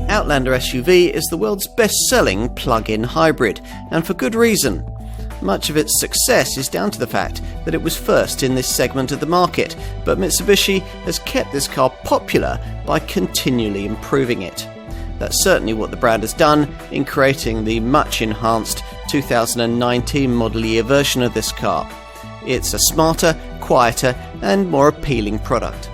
Outlander SUV is the world's best-selling plug-in hybrid, and for good reason. Much of its success is down to the fact that it was first in this segment of the market, but Mitsubishi has kept this car popular by continually improving it. That's certainly what the brand has done in creating the much-enhanced 2019 model year version of this car. It's a smarter, quieter and more appealing product.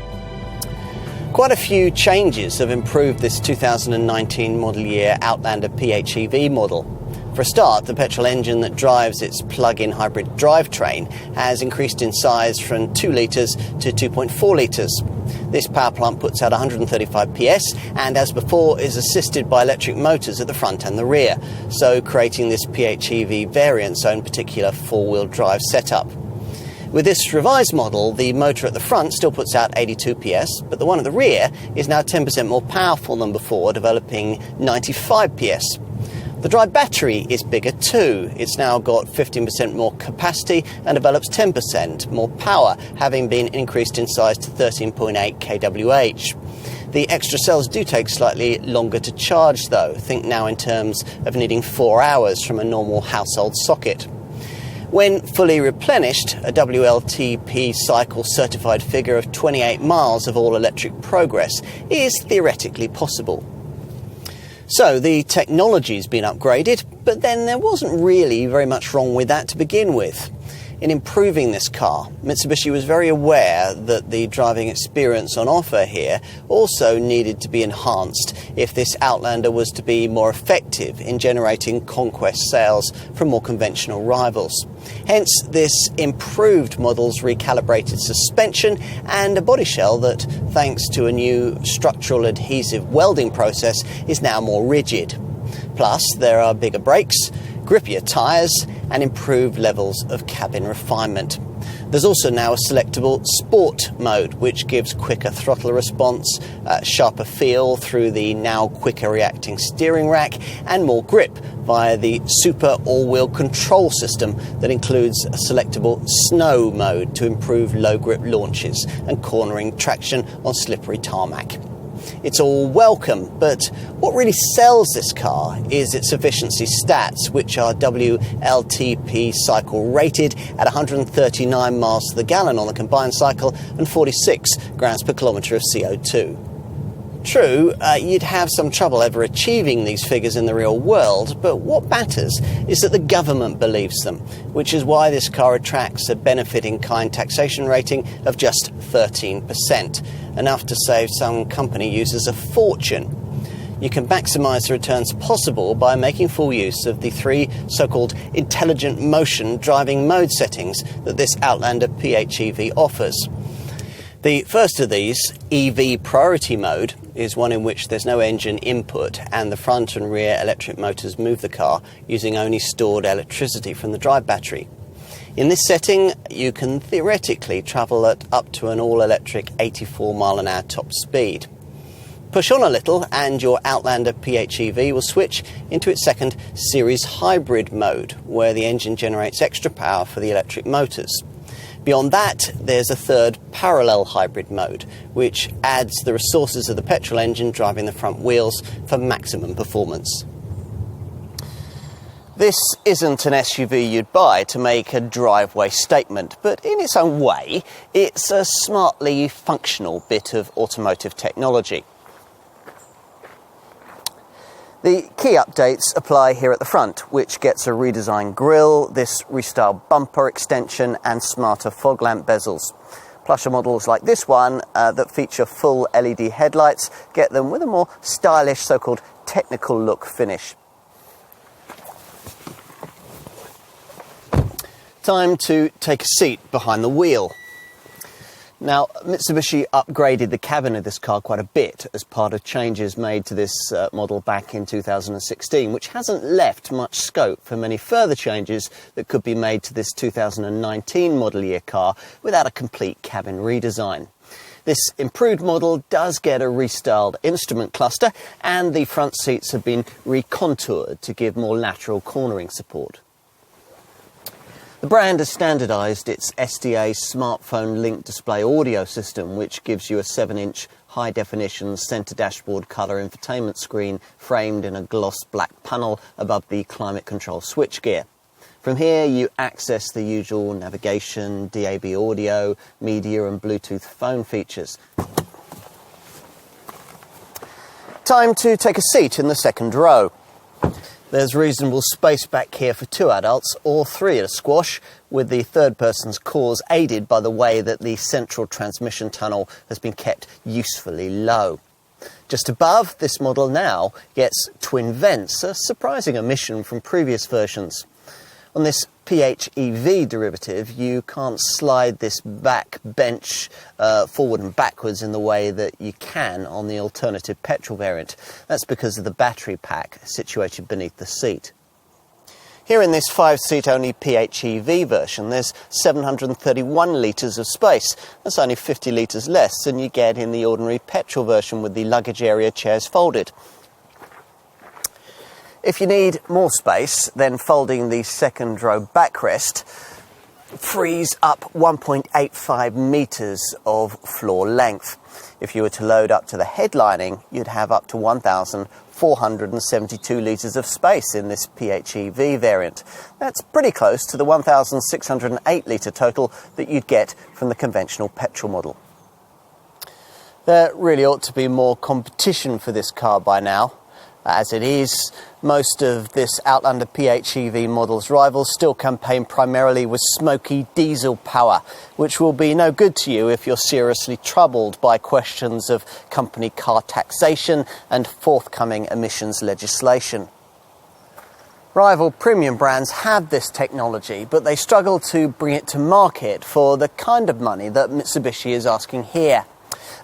Quite a few changes have improved this 2019 model year Outlander PHEV model. For a start, the petrol engine that drives its plug-in hybrid drivetrain has increased in size from 2 litres to 2.4 litres. This power plant puts out 135 PS and, as before, is assisted by electric motors at the front and the rear, so creating this PHEV variant's own particular four-wheel drive setup. With this revised model, the motor at the front still puts out 82 PS, but the one at the rear is now 10% more powerful than before, developing 95 PS. The dry battery is bigger too. It's now got 15% more capacity and develops 10% more power, having been increased in size to 13.8 kWh. The extra cells do take slightly longer to charge though. Think now in terms of needing 4 hours from a normal household socket. When fully replenished, a WLTP cycle certified figure of 28 miles of all-electric progress is theoretically possible. So the technology's been upgraded, but then there wasn't really very much wrong with that to begin with. In improving this car, Mitsubishi was very aware that the driving experience on offer here also needed to be enhanced if this Outlander was to be more effective in generating conquest sales from more conventional rivals. Hence, this improved model's recalibrated suspension and a body shell that, thanks to a new structural adhesive welding process, is now more rigid. Plus, there are bigger brakes, grippier tyres and improved levels of cabin refinement. There's also now a selectable sport mode which gives quicker throttle response, sharper feel through the now quicker reacting steering rack and more grip via the super all-wheel control system that includes a selectable snow mode to improve low grip launches and cornering traction on slippery tarmac. It's all welcome, but what really sells this car is its efficiency stats, which are WLTP cycle rated at 139 miles to the gallon on the combined cycle and 46 grams per kilometre of CO2. True, you'd have some trouble ever achieving these figures in the real world, but what matters is that the government believes them, which is why this car attracts a benefit-in-kind taxation rating of just 13%, enough to save some company users a fortune. You can maximise the returns possible by making full use of the 3 so-called intelligent motion driving mode settings that this Outlander PHEV offers. The first of these, EV Priority Mode, is one in which there's no engine input and the front and rear electric motors move the car using only stored electricity from the drive battery. In this setting, you can theoretically travel at up to an all-electric 84 mile an hour top speed. Push on a little and your Outlander PHEV will switch into its second series hybrid mode, where the engine generates extra power for the electric motors. Beyond that, there's a third parallel hybrid mode, which adds the resources of the petrol engine driving the front wheels for maximum performance. This isn't an SUV you'd buy to make a driveway statement, but in its own way, it's a smartly functional bit of automotive technology. The key updates apply here at the front, which gets a redesigned grille, this restyled bumper extension and smarter fog lamp bezels. Plusher models like this one that feature full LED headlights get them with a more stylish so-called technical look finish. Time to take a seat behind the wheel. Now, Mitsubishi upgraded the cabin of this car quite a bit as part of changes made to this model back in 2016, which hasn't left much scope for many further changes that could be made to this 2019 model year car without a complete cabin redesign. This improved model does get a restyled instrument cluster, and the front seats have been recontoured to give more lateral cornering support. The brand has standardised its SDA smartphone link display audio system, which gives you a 7-inch high-definition centre dashboard colour infotainment screen framed in a gloss black panel above the climate control switchgear. From here you access the usual navigation, DAB audio, media and Bluetooth phone features. Time to take a seat in the second row. There's reasonable space back here for 2 adults or 3 at a squash, with the third person's cause aided by the way that the central transmission tunnel has been kept usefully low. Just above, this model now gets twin vents, a surprising omission from previous versions. On this PHEV derivative, you can't slide this back bench forward and backwards in the way that you can on the alternative petrol variant. That's because of the battery pack situated beneath the seat. Here in this 5-seat only PHEV version, there's 731 litres of space. That's only 50 litres less than you get in the ordinary petrol version with the luggage area chairs folded. If you need more space, then folding the second row backrest frees up 1.85 metres of floor length. If you were to load up to the headlining, you'd have up to 1,472 litres of space in this PHEV variant. That's pretty close to the 1,608 litre total that you'd get from the conventional petrol model. There really ought to be more competition for this car by now. As it is, most of this Outlander PHEV model's rivals still campaign primarily with smoky diesel power, which will be no good to you if you're seriously troubled by questions of company car taxation and forthcoming emissions legislation. Rival premium brands have this technology, but they struggle to bring it to market for the kind of money that Mitsubishi is asking here.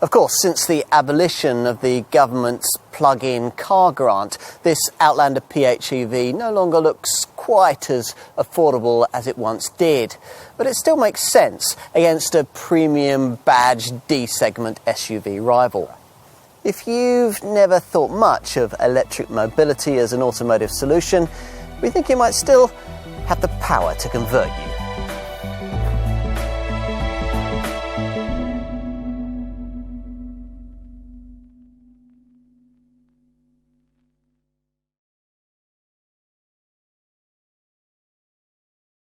Of course, since the abolition of the government's plug-in car grant, this Outlander PHEV no longer looks quite as affordable as it once did. But it still makes sense against a premium badge D-segment SUV rival. If you've never thought much of electric mobility as an automotive solution, we think it might still have the power to convert you.